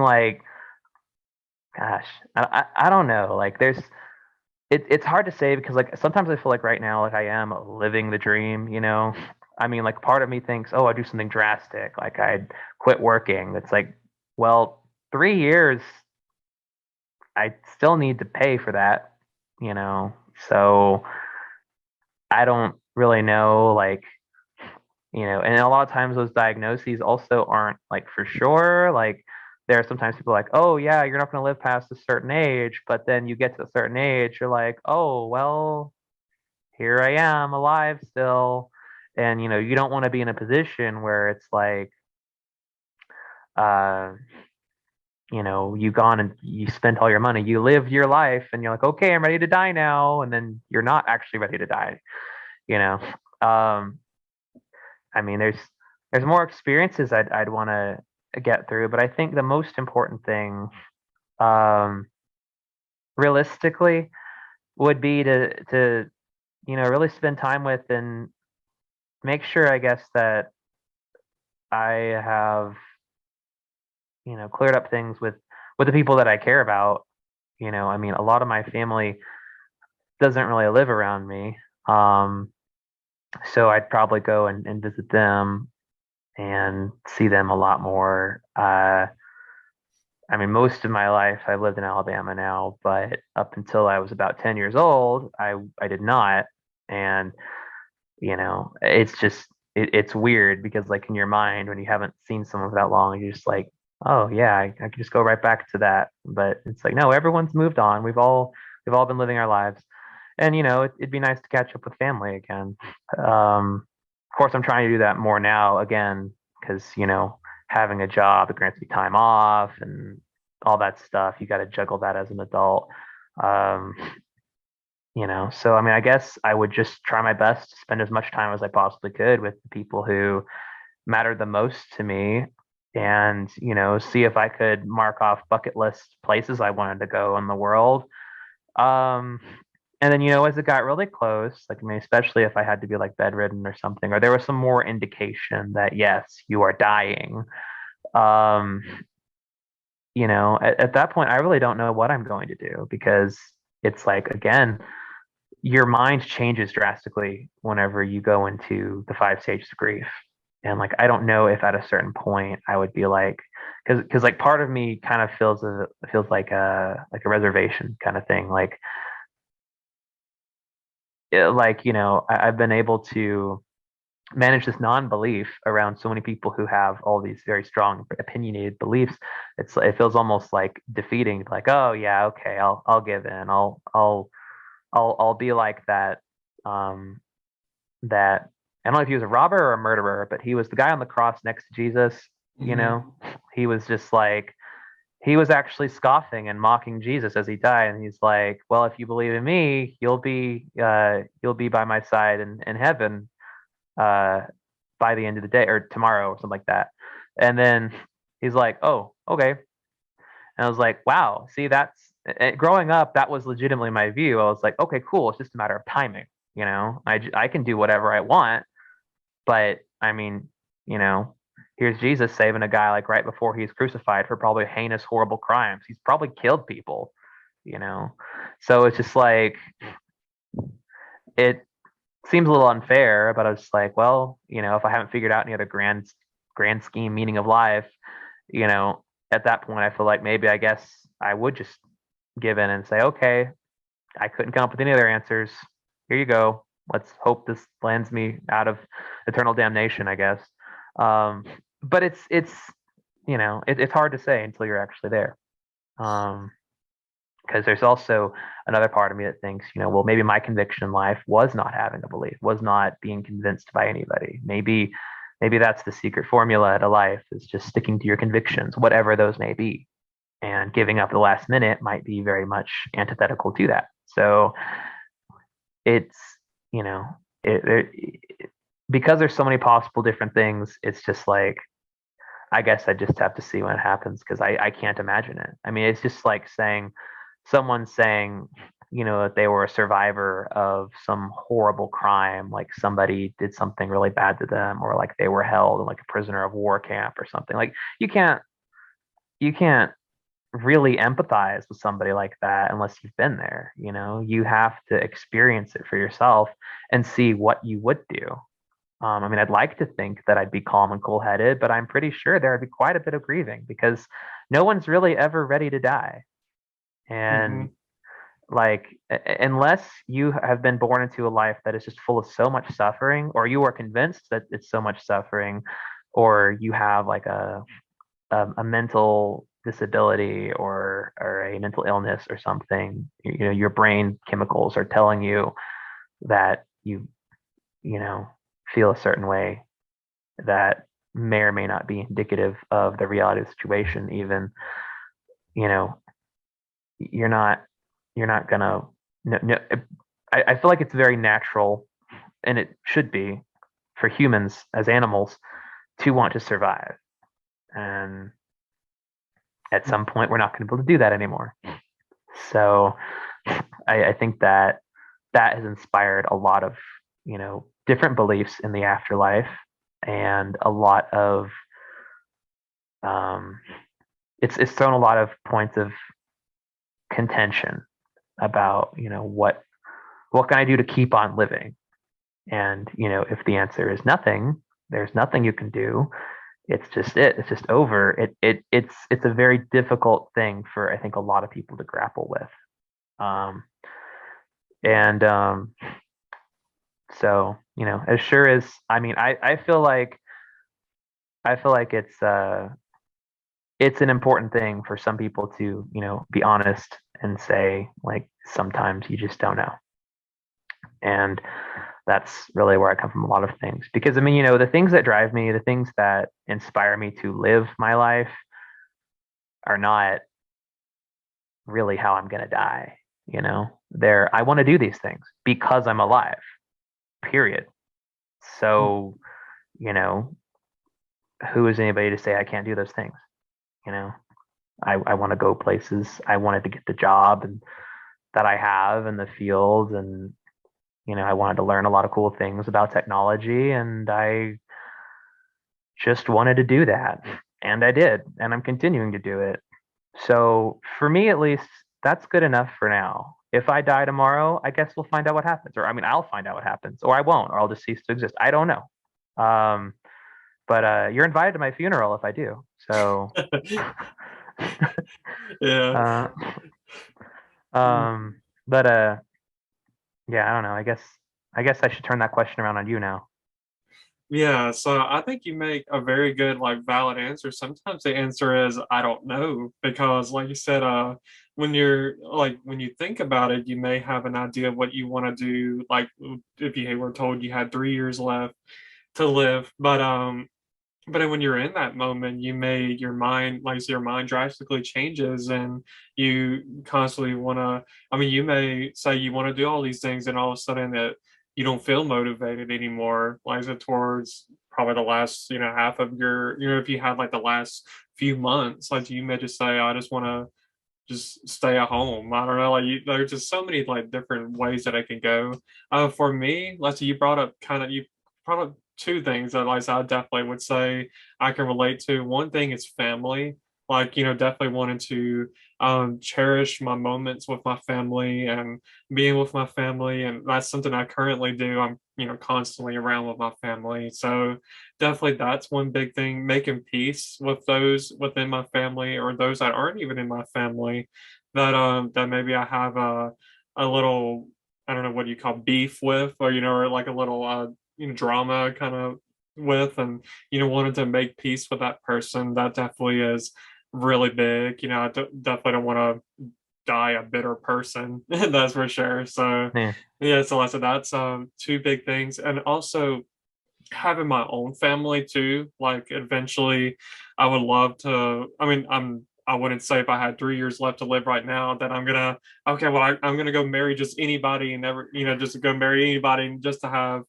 like, gosh, I don't know. Like, it's hard to say because like sometimes I feel like right now, like I am living the dream, you know? I mean, like part of me thinks, oh, I do something drastic, like I'd quit working. It's like, well, 3 years, I still need to pay for that, you know? So I don't really know, like, and a lot of times those diagnoses also aren't like for sure. Like there are sometimes people like, oh yeah, you're not going to live past a certain age, but then you get to a certain age, you're like, oh well, here I am alive still. And you don't want to be in a position where it's like, uh, you've gone and you spent all your money, you live your life, and you're like, okay, I'm ready to die now, and then you're not actually ready to die. You know, um, I mean, there's more experiences I'd want to get through, but I think the most important thing, um, realistically, would be to really spend time with and make sure, I guess, that I have cleared up things with the people that I care about. I mean, a lot of my family doesn't really live around me, um, so I'd probably go and visit them and see them a lot more. I mean, most of my life I lived in Alabama now, but up until I was about 10 years old, I did not. And, it's just it's weird because like in your mind when you haven't seen someone for that long, you're just like, oh yeah, I could just go right back to that. But it's like, no, everyone's moved on. We've all been living our lives. And it'd be nice to catch up with family again. Of course, I'm trying to do that more now again because having a job that grants me time off and all that stuff. You got to juggle that as an adult. Um, so I mean, I guess I would just try my best to spend as much time as I possibly could with the people who mattered the most to me and, see if I could mark off bucket list places I wanted to go in the world. Um, and then, as it got really close, like, I mean, especially if I had to be like bedridden or something, or there was some more indication that, yes, you are dying. Um, at that point, I really don't know what I'm going to do because it's like, again, your mind changes drastically whenever you go into the 5 stages of grief. And like, I don't know if at a certain point I would be like, because like part of me kind of feels like a reservation kind of thing. Like I've been able to manage this non-belief around so many people who have all these very strong opinionated beliefs. It feels almost like defeating, like, oh yeah, okay, I'll give in. I'll be like that I don't know if he was a robber or a murderer, but he was the guy on the cross next to Jesus, you Hmm. know. He was just like he was actually scoffing and mocking Jesus as he died, and he's like, well, if you believe in me, you'll be by my side in heaven uh by the end of the day or tomorrow or something like that. And then he's like, oh, okay. And I was like, wow, see, growing up, that was legitimately my view. I was like, okay, cool. It's just a matter of timing. I can do whatever I want, but I mean, you know, here's Jesus saving a guy like right before he's crucified for probably heinous, horrible crimes. He's probably killed people, you know. So it's just like it seems a little unfair, but I was just like, well, if I haven't figured out any other grand scheme meaning of life, you know, at that point I feel like maybe I guess I would just give in and say, okay, I couldn't come up with any other answers. Here you go. Let's hope this lands me out of eternal damnation, I guess. Um, but it's hard to say until you're actually there. Um, because there's also another part of me that thinks, well, maybe my conviction in life was not having a belief, was not being convinced by anybody. Maybe that's the secret formula to life is just sticking to your convictions, whatever those may be. And giving up the last minute might be very much antithetical to that. So it's, you know, because there's so many possible different things, it's just like, I guess I just have to see when it happens because I can't imagine it. I mean, it's just like someone saying, that they were a survivor of some horrible crime, like somebody did something really bad to them, or like they were held in like a prisoner of war camp or something. Like you can't you can't really empathize with somebody like that unless you've been there. You have to experience it for yourself and see what you would do. I mean, I'd like to think that I'd be calm and cool headed, but I'm pretty sure there would be quite a bit of grieving because no one's really ever ready to die. Hmm. And like, unless you have been born into a life that is just full of so much suffering, or you are convinced that it's so much suffering, or you have like a mental disability or a mental illness or something, your brain chemicals are telling you that you know, feel a certain way that may or may not be indicative of the reality of the situation. Even, you know, you're not you're not gonna no, no, I feel like it's very natural, and it should be, for humans as animals to want to survive. And at some point we're not going to be able to do that anymore. So I think that that has inspired a lot of, different beliefs in the afterlife, and a lot of um, it's thrown a lot of points of contention about, what can I do to keep on living? And, if the answer is nothing, there's nothing you can do. It's just over. It's a very difficult thing for, I think, a lot of people to grapple with. Um, and So, as sure as, I mean, I feel like it's an important thing for some people to, be honest and say, like, sometimes you just don't know. And that's really where I come from a lot of things. Because I mean, the things that drive me, the things that inspire me to live my life are not really how I'm gonna die. I want to do these things because I'm alive, period. So, you know, who is anybody to say I can't do those things? You know, I want to go places. I wanted to get the job and that I have in the field, and I wanted to learn a lot of cool things about technology, and I just wanted to do that, and I did, and I'm continuing to do it. So for me, at least, that's good enough for now. If I die tomorrow, I guess we'll find out what happens, or I mean, I'll find out what happens, or I won't, or I'll just cease to exist. I don't know. Um, but you're invited to my funeral if I do. So. Yeah. uh, Um, but yeah, I don't know. I guess I should turn that question around on you now. Yeah, so I think you make a very good, like, valid answer. Sometimes the answer is I don't know, because like you said, when you think about it, you may have an idea of what you want to do, like if you were told you had 3 years left to live. But then when you're in that moment, your mind, like, so your mind drastically changes, and you constantly want to, I mean, you may say you want to do all these things, and all of a sudden that you don't feel motivated anymore, like, so towards probably the last, half of your, if you had like the last few months, like, you may just say, I just want to just stay at home. I don't know, like, there's just so many like different ways that I can go. For me, let's say you brought up two things that, like, I definitely would say I can relate to. One thing is family. Like, definitely wanting to cherish my moments with my family and being with my family, and that's something I currently do. I'm, constantly around with my family, so definitely that's one big thing. Making peace with those within my family, or those that aren't even in my family, that maybe I have a little, I don't know what you call beef with, or or like a little drama kind of with, and wanted to make peace with that person. That definitely is really big. Definitely don't want to die a bitter person. That's for sure. So Yeah. yeah, so I said that's two big things. And also having my own family too. Like, eventually I would love to, I mean, I wouldn't say if I had 3 years left to live right now that I'm gonna, okay, well, I'm gonna go marry just anybody, and never, just to go marry anybody, and just to have,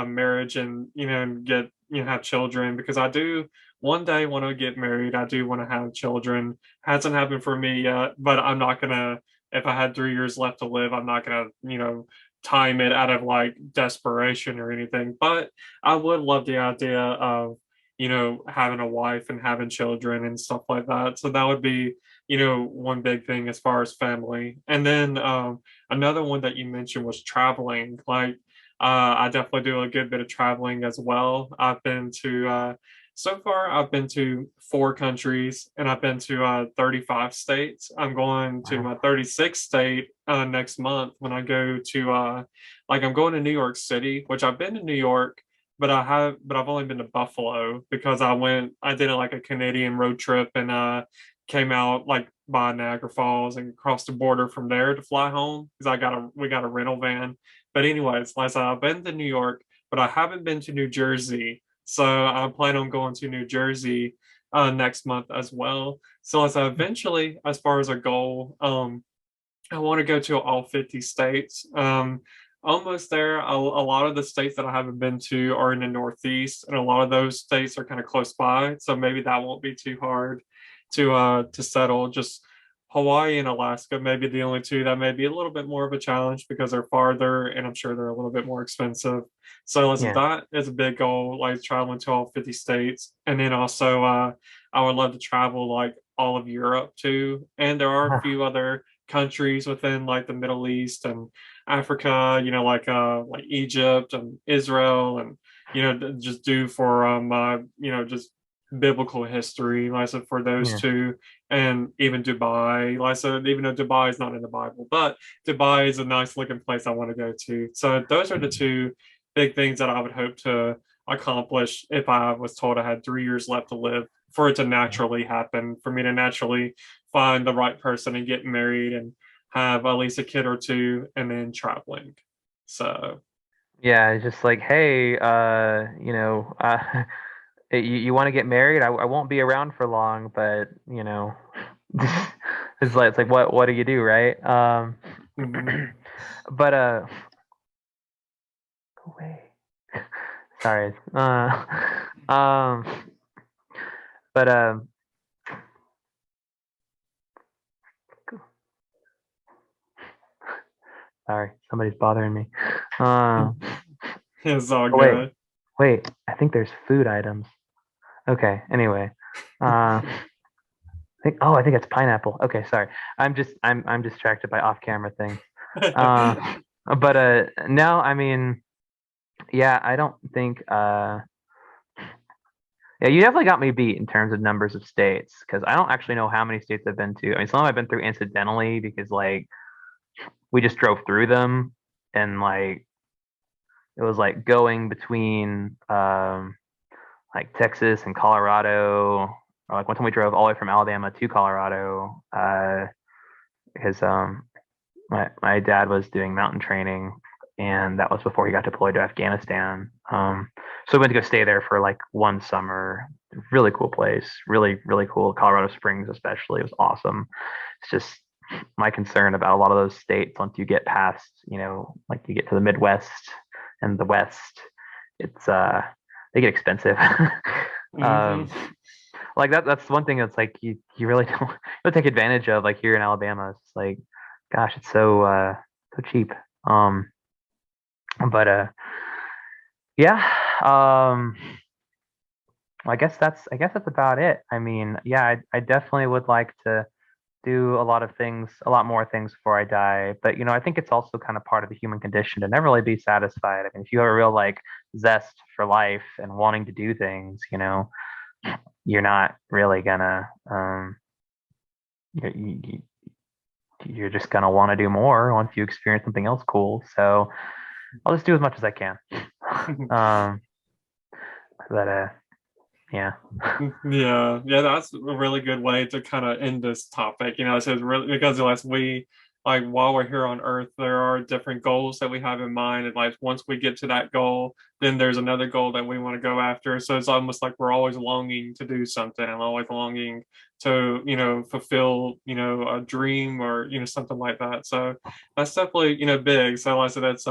marriage, and, and get, have children, because I do one day want to get married. I do want to have children. Hasn't happened for me yet, but I'm not gonna, if I had 3 years left to live, I'm not gonna, time it out of like desperation or anything. But I would love the idea of, having a wife and having children and stuff like that. So that would be, one big thing as far as family. And then another one that you mentioned was traveling. Like, I definitely do a good bit of traveling as well. So far, I've been to 4 countries and I've been to 35 states. I'm going to Wow. my 36th state next month when I go to, I'm going to New York City, which I've been to New York, but I've only been to Buffalo because I did like a Canadian road trip and came out like by Niagara Falls and crossed the border from there to fly home because we got a rental van. But anyways, like I said, I've been to New York, but I haven't been to New Jersey. So I plan on going to New Jersey next month as well. So as eventually, as far as a goal, I want to go to all 50 states. Almost there. A lot of the states that I haven't been to are in the Northeast, and a lot of those states are kind of close by. So maybe that won't be too hard to settle. Just Hawaii and Alaska, maybe the only two that may be a little bit more of a challenge because they're farther, and I'm sure they're a little bit more expensive. So listen, Yeah. that is a big goal, like traveling to all 50 states, and then also I would love to travel like all of Europe too. And there are a few other countries within like the Middle East and Africa, like Egypt and Israel, and just do for just biblical history, like I said, for those Yeah. two, and even Dubai. Like I said, even though Dubai is not in the Bible, but Dubai is a nice looking place I want to go to. So those are the two big things that I would hope to accomplish if I was told I had 3 years left to live, for it to Yeah. naturally happen, for me to naturally find the right person and get married and have at least a kid or two and then traveling. So, Yeah, it's just like, hey, you want to get married? I won't be around for long, but it's like what do you do, right? mhm. But go away. Sorry. Um, but sorry, somebody's bothering me. Uh, It's all oh wait, good. wait. I think there's food items. Okay. Anyway, I think it's pineapple. Okay, sorry. I'm distracted by off-camera things. Uh, but no, I mean, yeah, I don't think yeah, you definitely got me beat in terms of numbers of states because I don't actually know how many states I've been to. I mean, some I've been through incidentally because like we just drove through them and like it was like going between like Texas and Colorado. Or like one time we drove all the way from Alabama to Colorado because my dad was doing mountain training, and that was before he got deployed to Afghanistan. So we went to go stay there for like one summer. Really cool place, really really cool. Colorado Springs, especially, it was awesome. It's just my concern about a lot of those states once you get past, like you get to the Midwest and the West, it's they get expensive. hmm um, like that's one thing that's like you really don't take advantage of like here in Alabama. It's like, gosh, it's so cheap. Um, but yeah. Um, I guess that's about it. I mean, yeah, I definitely would like to do a lot of things, a lot more things before I die. But I think it's also kind of part of the human condition to never really be satisfied. I mean, if you have a real like zest for life and wanting to do things, you're not really gonna you, you're just gonna want to do more once you experience something else cool. So I'll just do as much as I can. um, but yeah, Yeah, yeah, that's a really good way to kind of end this topic. It says really because as we like while we're here on Earth, there are different goals that we have in mind, and like once we get to that goal, then there's another goal that we want to go after. So it's almost like we're always longing to do something and always longing to fulfill a dream or something like that. So that's definitely big. So like I said, that's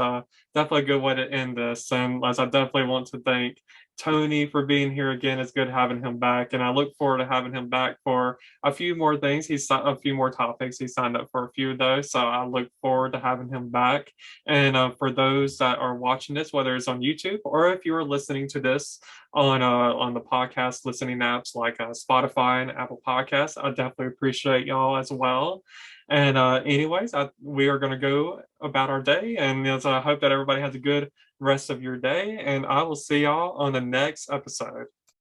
definitely a good way to end this. And as I definitely want to thank Tony for being here again. It's good having him back, and I look forward to having him back for a few more things. A few more topics. He signed up for a few of those, so I look forward to having him back. And for those that are watching this, whether it's on YouTube or if you are listening to this on the podcast listening apps like Spotify and Apple Podcasts. I definitely appreciate y'all as well. And anyways, we are going to go about our day, and I hope that everybody has a good rest of your day, and I will see y'all on the next episode.